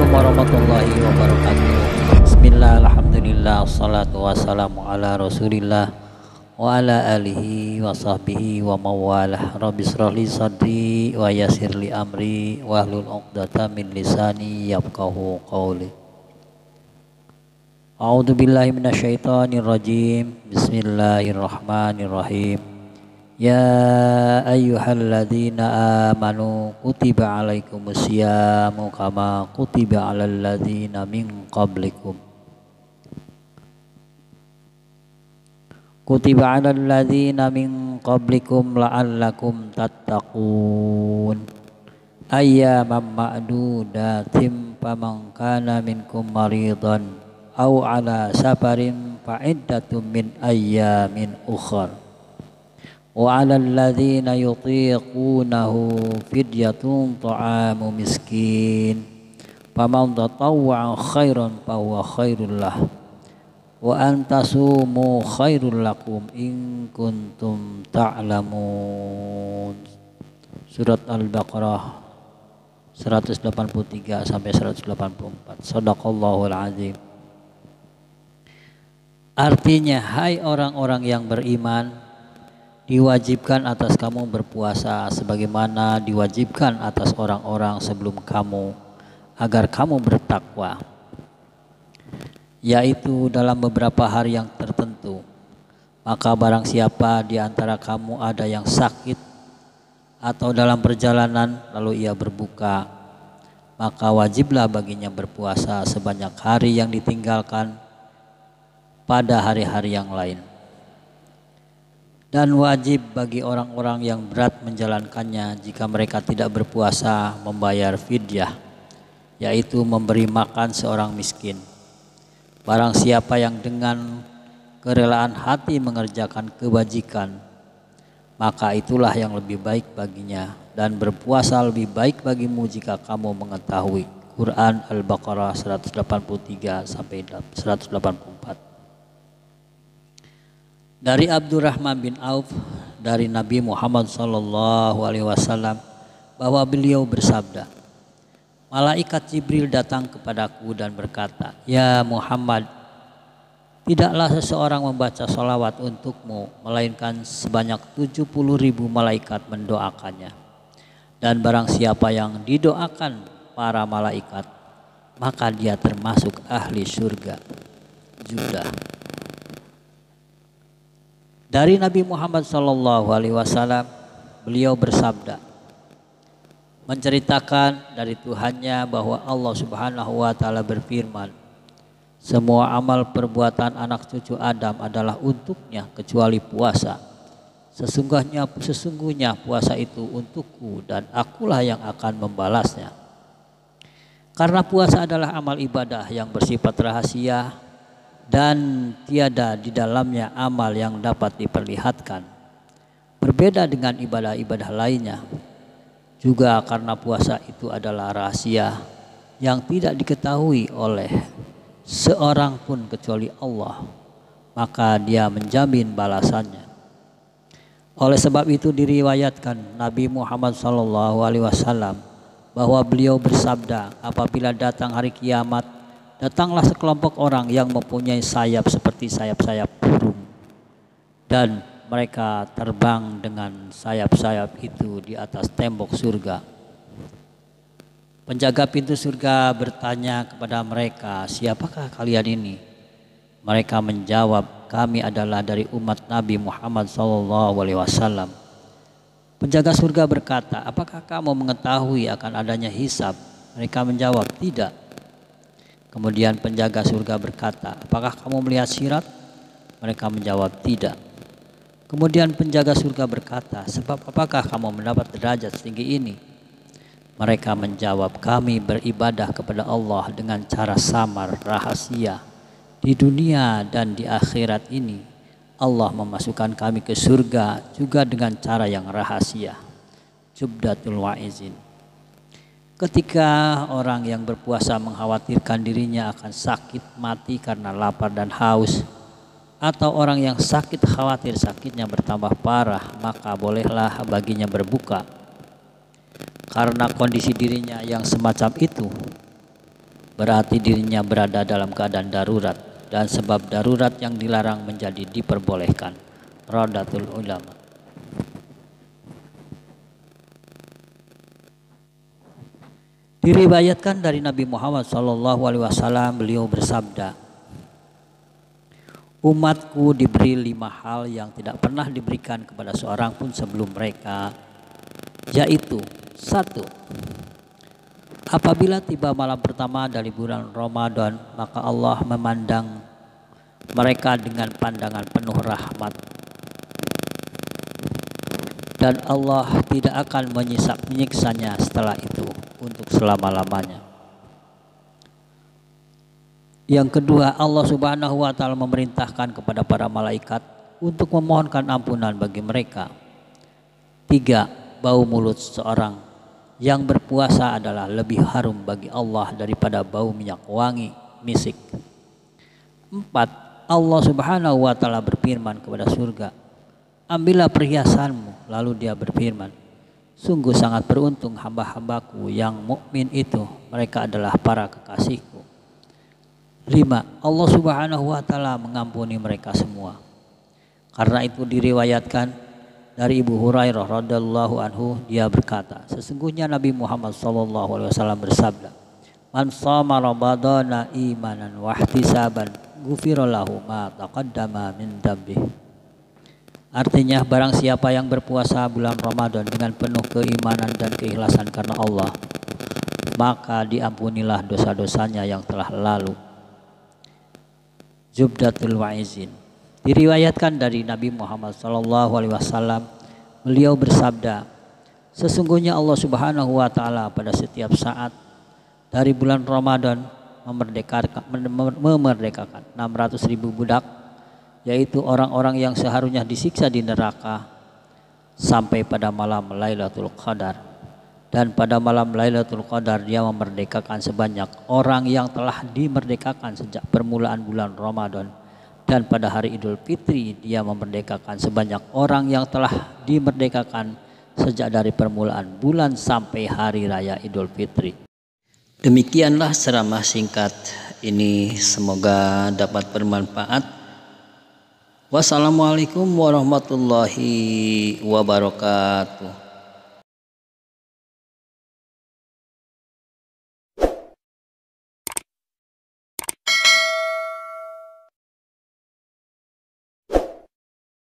warahmatullahi wabarakatuh. Bismillah, alhamdulillah, salatu wassalamu ala rasulillah wa ala alihi wa sahbihi wa mawalah. Rabbi shrahli sadri wa yassirli amri wahlul 'uqdatam min lisani yafqahu qawli. A'udzu billahi minasyaitonir rajim. Bismillahirrahmanirrahim. Ya ayyuhalladzina amanu kutiba alaikumusyamu kama kutiba alal ladzina min qablikum. Kutiba alal ladzina min qablikum la'allakum tattaqun. Ayyaman ma'dudatin faman kana minkum maridan aw ala safarin fa'iddatun min ayyamin ukhra. Wa 'alal ladzina yutiqunahu fidyatun ta'amu miskin faman tatawwa'a khairan fahuwa khairul lah wa an tasumu khairul lakum in kuntum ta'lamun. Surat Al-Baqarah 183 sampai 184. Shadaqallahul azim. Artinya, hai orang-orang yang beriman, diwajibkan atas kamu berpuasa sebagaimana diwajibkan atas orang-orang sebelum kamu agar kamu bertakwa, yaitu dalam beberapa hari yang tertentu. Maka barang siapa di antara kamu ada yang sakit atau dalam perjalanan lalu ia berbuka, maka wajiblah baginya berpuasa sebanyak hari yang ditinggalkan pada hari-hari yang lain. Dan wajib bagi orang-orang yang berat menjalankannya jika mereka tidak berpuasa membayar fidyah, yaitu memberi makan seorang miskin. Barang siapa yang dengan kerelaan hati mengerjakan kebajikan, maka itulah yang lebih baik baginya, dan berpuasa lebih baik bagimu jika kamu mengetahui. Quran Al-Baqarah 183 sampai 184. Dari Abdurrahman bin Auf dari Nabi Muhammad SAW bahwa beliau bersabda, malaikat Jibril datang kepadaku dan berkata, ya Muhammad, tidaklah seseorang membaca salawat untukmu melainkan sebanyak 70.000 malaikat mendoakannya, dan barang siapa yang didoakan para malaikat maka dia termasuk ahli surga juga. Dari Nabi Muhammad SAW, beliau bersabda, menceritakan dari Tuhannya bahwa Allah Subhanahu wa Ta'ala berfirman, semua amal perbuatan anak cucu Adam adalah untuknya kecuali puasa. Sesungguhnya puasa itu untukku dan akulah yang akan membalasnya. Karena puasa adalah amal ibadah yang bersifat rahasia dan tiada di dalamnya amal yang dapat diperlihatkan. Berbeda dengan ibadah-ibadah lainnya. Juga karena puasa itu adalah rahasia yang tidak diketahui oleh seorang pun kecuali Allah, maka dia menjamin balasannya. Oleh sebab itu diriwayatkan Nabi Muhammad SAW bahwa beliau bersabda, apabila datang hari kiamat, datanglah sekelompok orang yang mempunyai sayap seperti sayap-sayap burung, dan mereka terbang dengan sayap-sayap itu di atas tembok surga. Penjaga pintu surga bertanya kepada mereka, siapakah kalian ini? Mereka menjawab, kami adalah dari umat Nabi Muhammad SAW. Penjaga surga berkata, apakah kamu mengetahui akan adanya hisab? Mereka menjawab, tidak. Kemudian penjaga surga berkata, apakah kamu melihat sirat? Mereka menjawab, tidak. Kemudian penjaga surga berkata, sebab apakah kamu mendapat derajat setinggi ini? Mereka menjawab, kami beribadah kepada Allah dengan cara samar, rahasia. Di dunia dan di akhirat ini, Allah memasukkan kami ke surga juga dengan cara yang rahasia. Jubdatul Wa'izin. Ketika orang yang berpuasa mengkhawatirkan dirinya akan sakit mati karena lapar dan haus, atau orang yang sakit khawatir sakitnya bertambah parah, maka bolehlah baginya berbuka. Karena kondisi dirinya yang semacam itu, berarti dirinya berada dalam keadaan darurat, dan sebab darurat yang dilarang menjadi diperbolehkan. Radatul Ulama. Diriwayatkan dari Nabi Muhammad SAW, beliau bersabda, umatku diberi 5 hal yang tidak pernah diberikan kepada seorang pun sebelum mereka, yaitu 1. Apabila tiba malam pertama dari bulan Ramadan, maka Allah memandang mereka dengan pandangan penuh rahmat, dan Allah tidak akan menyiksanya setelah itu untuk selama-lamanya. Yang kedua, Allah Subhanahu wa Ta'ala memerintahkan kepada para malaikat untuk memohonkan ampunan bagi mereka. 3. Bau mulut seorang yang berpuasa adalah lebih harum bagi Allah daripada bau minyak wangi misik. 4. Allah Subhanahu wa Ta'ala berfirman kepada surga, ambillah perhiasanmu. Lalu dia berfirman, sungguh sangat beruntung hamba-hambaku yang mukmin itu, mereka adalah para kekasihku. 5. Allah Subhanahu wa Ta'ala mengampuni mereka semua. Karena itu diriwayatkan dari Ibu Hurairah radhiyallahu anhu, dia berkata, sesungguhnya Nabi Muhammad SAW bersabda, man shoma ramadhana imanan wa ihtisaban ghufira lahu ma taqaddama min dzambih. Artinya, barang siapa yang berpuasa bulan Ramadan dengan penuh keimanan dan keikhlasan karena Allah, maka diampunilah dosa-dosanya yang telah lalu. Zubdatul Wa'izin. Diriwayatkan dari Nabi Muhammad SAW, beliau bersabda, sesungguhnya Allah Subhanahu wa Ta'ala pada setiap saat dari bulan Ramadan memerdekakan 600.000 budak, yaitu orang-orang yang seharusnya disiksa di neraka, sampai pada malam Lailatul Qadar. Dan pada malam Lailatul Qadar dia memerdekakan sebanyak orang yang telah dimerdekakan sejak permulaan bulan Ramadan. Dan pada hari Idul Fitri dia memerdekakan sebanyak orang yang telah dimerdekakan sejak dari permulaan bulan sampai hari raya Idul Fitri. Demikianlah ceramah singkat ini, semoga dapat bermanfaat. Wassalamualaikum warahmatullahi wabarakatuh.